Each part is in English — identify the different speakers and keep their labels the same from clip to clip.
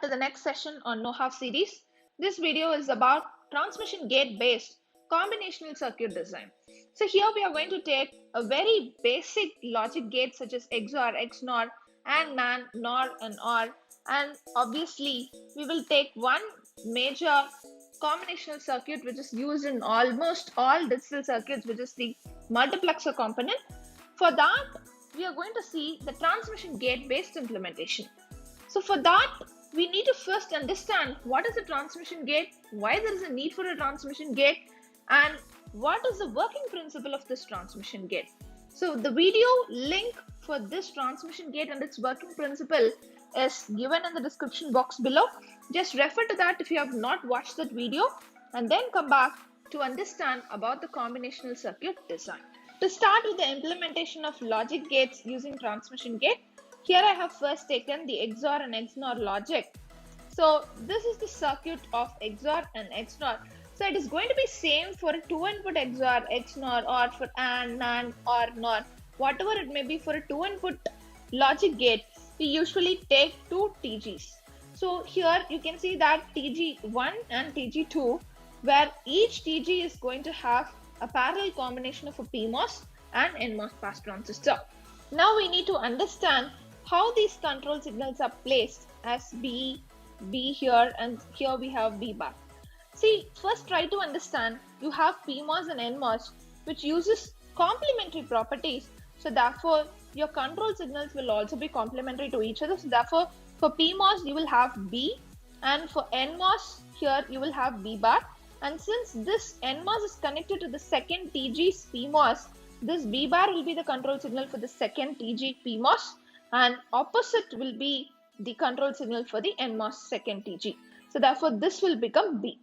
Speaker 1: to the next session on know-how series. This video is about transmission gate based combinational circuit design. So here we are going to take a very basic logic gate such as XOR, XNOR, and NAND, NOR, and OR, and obviously we will take one major combinational circuit which is used in almost all digital circuits, which is the multiplexer component. For that, we are going to see the transmission gate based implementation. So for that, we need to first understand what is a transmission gate, why there is a need for a transmission gate, and what is the working principle of this transmission gate. So the video link for this transmission gate and its working principle is given in the description box below. Just refer to that if you have not watched that video, and then come back to understand about the combinational circuit design. To start with the implementation of logic gates using transmission gate, here I have first taken the XOR and XNOR logic. So this is the circuit of XOR and XNOR. So it is going to be same for a 2-input XOR, XNOR, or for AND, NAND, or NOR. Whatever it may be, for a 2-input logic gate, we usually take 2 TGs. So here you can see that TG1 and TG2, where each TG is going to have a parallel combination of a PMOS and NMOS pass transistor. Now we need to understand how these control signals are placed as B here, and here we have B bar. See, first try to understand you have PMOS and NMOS which uses complementary properties. So therefore your control signals will also be complementary to each other. So therefore for PMOS you will have B, and for NMOS here you will have B bar. And since this NMOS is connected to the second TG's PMOS, this B bar will be the control signal for the second TG PMOS, and opposite will be the control signal for the NMOS second TG. So therefore this will become B.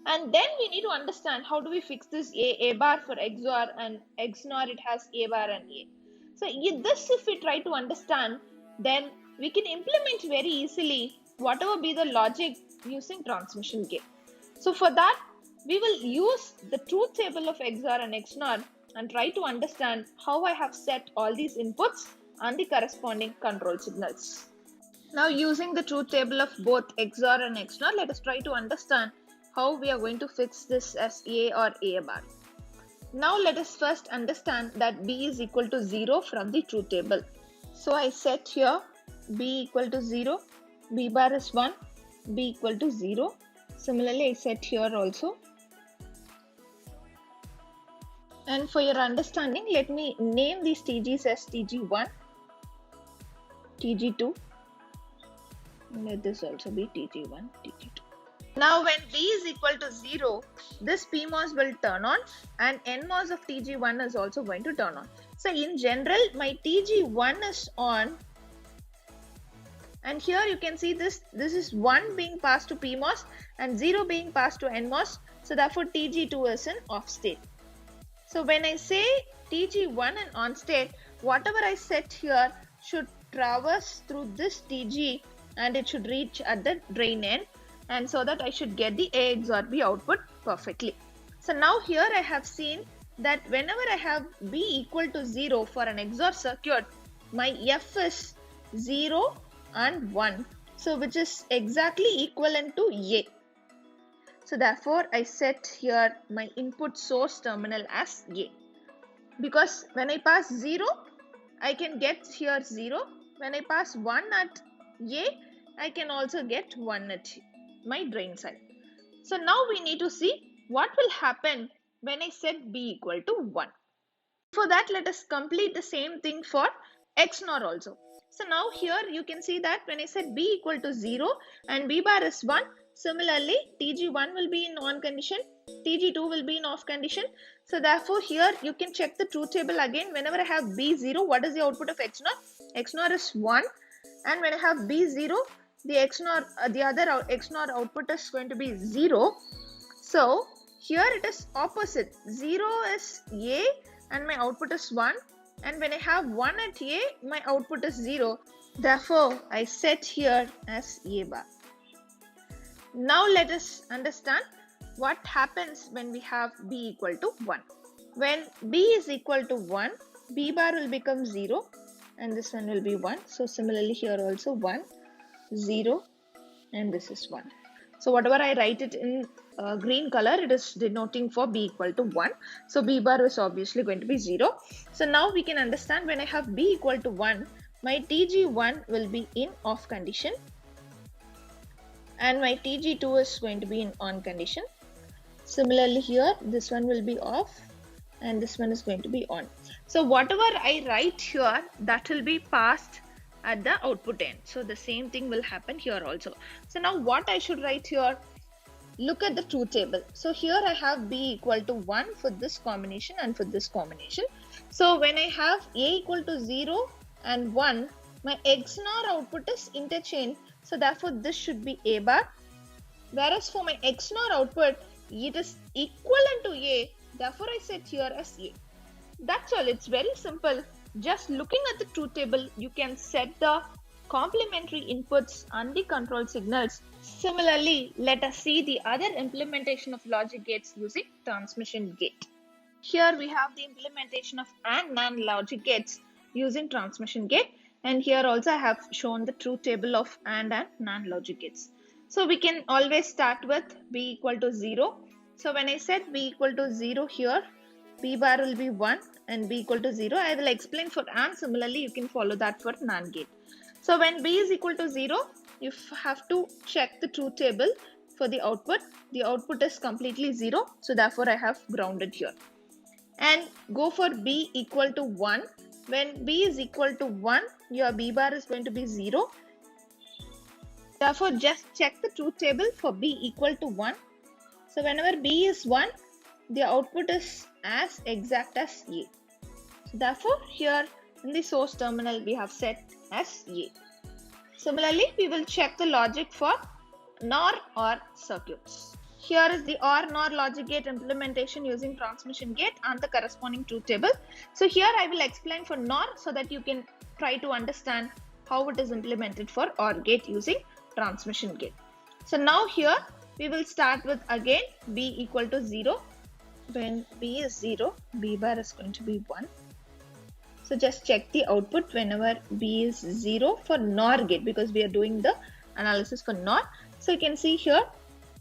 Speaker 1: And then we need to understand how do we fix this A bar for XOR, and XNOR it has A bar and A. So this, if we try to understand, then we can implement very easily whatever be the logic using transmission gate. So for that, we will use the truth table of XOR and XNOR and try to understand how I have set all these inputs and the corresponding control signals. Now using the truth table of both XOR and XNOR, let us try to understand how we are going to fix this as A or A bar. Now let us first understand that B is equal to 0 from the truth table. So I set here B equal to 0, B bar is 1, B equal to 0. Similarly I set here also. And for your understanding, let me name these TGs as TG1, TG2. Let this also be TG1, TG2. Now when B is equal to 0, this PMOS will turn on, and NMOS of TG1 is also going to turn on. So in general, my TG1 is on, and here you can see this is 1 being passed to PMOS and 0 being passed to NMOS. So therefore TG2 is in off state. So when I say TG1 and on state, whatever I set here should traverse through this TG and it should reach at the drain end, and so that I should get the A XOR B output perfectly. So now here I have seen that whenever I have B equal to 0 for an XOR circuit, my F is 0 and 1. So which is exactly equivalent to A. So therefore I set here my input source terminal as A. Because when I pass 0, I can get here 0. When I pass 1 at A, I can also get 1 at my drain side. So now we need to see what will happen when I set B equal to 1. For that, let us complete the same thing for XNOR also. So now here you can see that when I set B equal to 0 and B bar is 1, similarly TG1 will be in on condition, TG2 will be in off condition. So therefore here you can check the truth table again. Whenever I have B0, what is the output of XNOR? XNOR is 1, and when I have B0, the other XNOR output is going to be 0. So here it is opposite. 0 is A and my output is 1, and when I have 1 at A, my output is 0. Therefore I set here as A bar. Now let us understand what happens when we have B equal to 1. When B is equal to 1, B bar will become 0 and this one will be 1. So similarly here also 1, 0, and this is 1. So whatever I write it in green color, it is denoting for b equal to 1. So b bar is obviously going to be 0. So now we can understand when I have b equal to 1, my Tg1 will be in off condition and my Tg2 is going to be in on condition. Similarly here, this one will be off and this one is going to be on. So whatever I write here, that will be passed at the output end. So the same thing will happen here also. So now what I should write here, look at the truth table. So here I have b equal to 1 for this combination and for this combination. So when I have a equal to 0 and 1, my XNOR output is interchange. So therefore this should be a bar. Whereas for my XNOR output, it is equivalent to a. Therefore I set here as a. That's all. It's very simple. Just looking at the truth table, you can set the complementary inputs and the control signals. Similarly, let us see the other implementation of logic gates using transmission gate. Here we have the implementation of AND NAND logic gates using transmission gate, and here also I have shown the truth table of AND and NAND logic gates. So we can always start with b equal to 0. So when I set b equal to 0 here, b bar will be 1 and b equal to 0. I will explain for AND. Similarly, you can follow that for NAND gate. So when b is equal to 0, you have to check the truth table for the output. The output is completely 0. So therefore, I have grounded here. And go for b equal to 1. When b is equal to 1, your b bar is going to be 0. Therefore, just check the truth table for b equal to 1. So whenever b is 1, the output is as exact as a. So therefore, here in the source terminal, we have set as a. Similarly, we will check the logic for NOR OR circuits. Here is the OR NOR logic gate implementation using transmission gate and the corresponding truth table. So here I will explain for NOR so that you can try to understand how it is implemented for OR gate using transmission gate. So now here we will start with again b equal to 0. When b is 0, b bar is going to be 1. So just check the output whenever b is 0 for NOR gate, because we are doing the analysis for NOR. So you can see here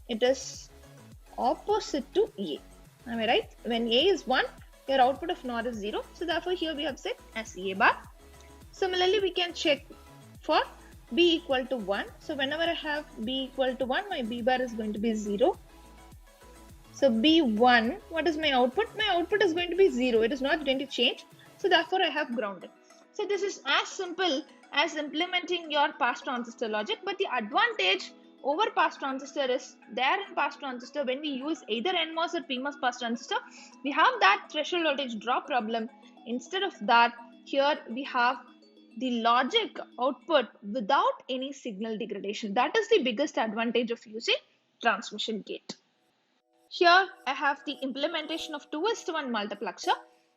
Speaker 1: it is opposite to a. Am I right? When a is 1, your output of NOR is 0. So therefore here we have set as a bar. Similarly, we can check for b equal to 1. So whenever I have b equal to 1, my b bar is going to be 0. So b1, what is my output? My output is going to be 0. It is not going to change. So therefore I have grounded. So this is as simple as implementing your pass transistor logic, but the advantage over pass transistor is there in pass transistor when we use either NMOS or PMOS pass transistor, we have that threshold voltage drop problem. Instead of that, here we have the logic output without any signal degradation. That is the biggest advantage of using transmission gate. Here I have the implementation of 2:1 multiplexer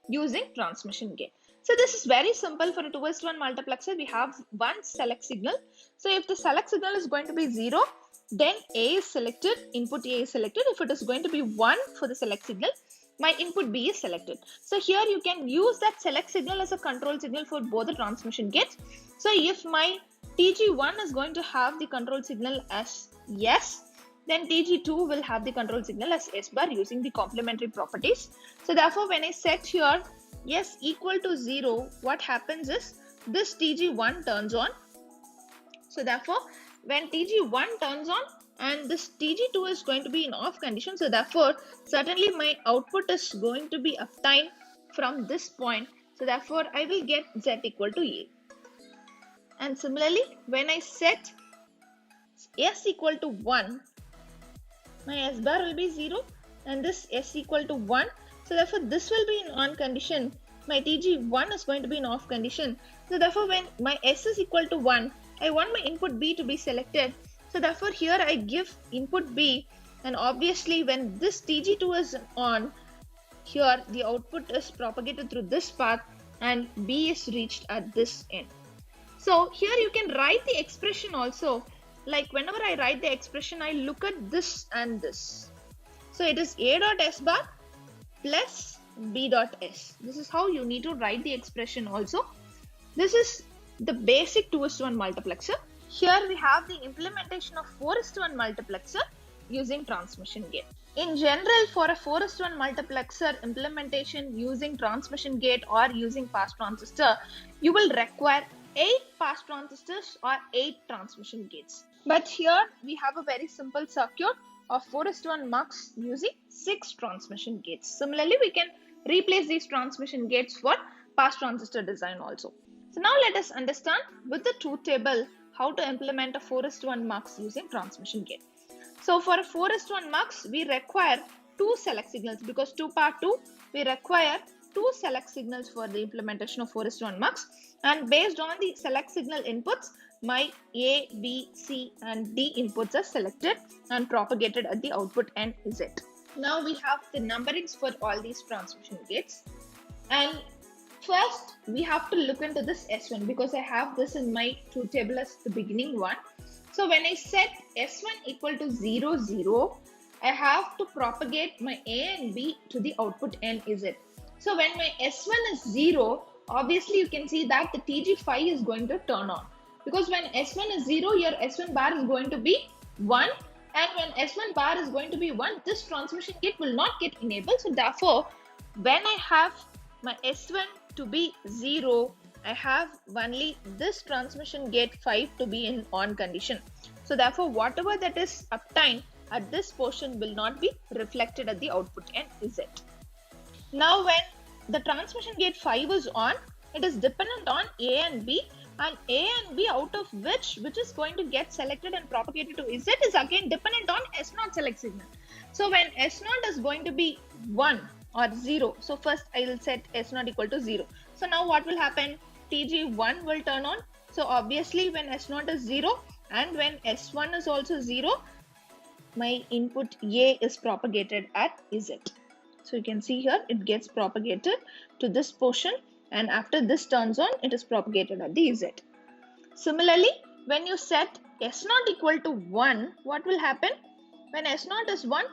Speaker 1: using transmission gate. So this is very simple. For a 2:1 multiplexer, we have one select signal. So if the select signal is going to be 0, then A is selected, input A is selected. If it is going to be 1 for the select signal, my input B is selected. So here you can use that select signal as a control signal for both the transmission gates. So if my TG1 is going to have the control signal as yes, then TG2 will have the control signal as S bar using the complementary properties. So therefore, when I set here S equal to 0, what happens is this TG1 turns on. So therefore, when TG1 turns on and this TG2 is going to be in off condition, so therefore, certainly my output is going to be uptime from this point. So therefore, I will get Z equal to A. And similarly, when I set S equal to 1, my S bar will be 0 and this S equal to 1. So therefore, this will be in on condition. My TG1 is going to be in off condition. So therefore, when my S is equal to 1, I want my input B to be selected. So therefore, here I give input B, and obviously when this TG2 is on, here the output is propagated through this path and B is reached at this end. So here you can write the expression also. Like whenever I write the expression, I look at this and this. So it is A dot S bar plus B dot S. This is how you need to write the expression also. This is the basic 2:1 multiplexer. Here we have the implementation of 4:1 multiplexer using transmission gate. In general, for a 4:1 multiplexer implementation using transmission gate or using pass transistor, you will require 8 pass transistors or 8 transmission gates. But here we have a very simple circuit of 4:1 mux using 6 transmission gates. Similarly, we can replace these transmission gates for pass transistor design also. So now let us understand with the truth table how to implement a 4:1 mux using transmission gate. So for a 4:1 mux, we require 2 select signals because 2 power 2, we require 2 select signals for the implementation of 4:1 mux. And based on the select signal inputs, my A, B, C and D inputs are selected and propagated at the output N Z. Now we have the numberings for all these transmission gates. And first, we have to look into this S1 because I have this in my truth table as the beginning one. So when I set S1 equal to 0, 0, I have to propagate my A and B to the output N Z. So when my S1 is 0, obviously you can see that the TG5 is going to turn on. Because when S1 is 0, your S1 bar is going to be 1. And when S1 bar is going to be 1, this transmission gate will not get enabled. So therefore, when I have my S1 to be 0, I have only this transmission gate 5 to be in on condition. So therefore, whatever that is uptime at this portion will not be reflected at the output N Z. Now when the transmission gate 5 is on, it is dependent on A and B, and A and B out of which is going to get selected and propagated to Z is again dependent on S0 select signal. So when S0 is going to be 1 or 0, so first I will set S0 equal to 0. So now what will happen? TG1 will turn on. So obviously when S0 is 0 and when S1 is also 0, my input A is propagated at Z. So you can see here it gets propagated to this portion, and after this turns on, it is propagated at the Z. Similarly, when you set S0 equal to 1, what will happen? When S0 is 1,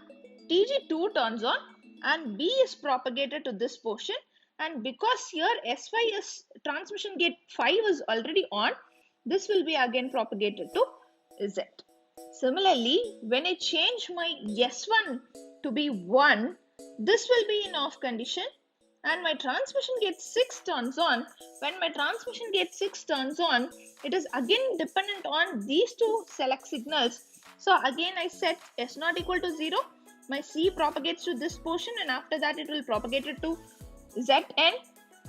Speaker 1: TG2 turns on and B is propagated to this portion, and because here S5 is transmission gate 5 is already on, this will be again propagated to Z. Similarly, when I change my S1 to be 1, this will be in off condition and my transmission gate 6 turns on. When my transmission gate 6 turns on, it is again dependent on these two select signals. So again I set S0 equal to 0, my C propagates to this portion and after that it will propagate it to Zn.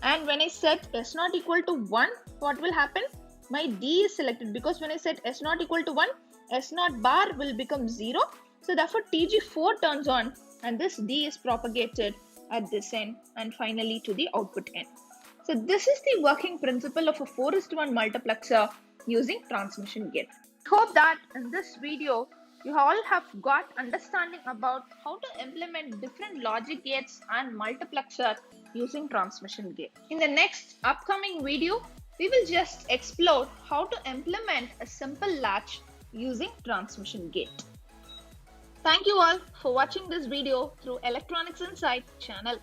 Speaker 1: And when I set S0 equal to 1, what will happen? My D is selected because when I set S0 equal to 1, S0 bar will become 0. So therefore TG4 turns on and this D is propagated at this end and finally to the output N. So this is the working principle of a 4:1 multiplexer using transmission gate. Hope that in this video you all have got understanding about how to implement different logic gates and multiplexer using transmission gate. In the next upcoming video, we will just explore how to implement a simple latch using transmission gate. Thank you all for watching this video through Electronics Insight channel.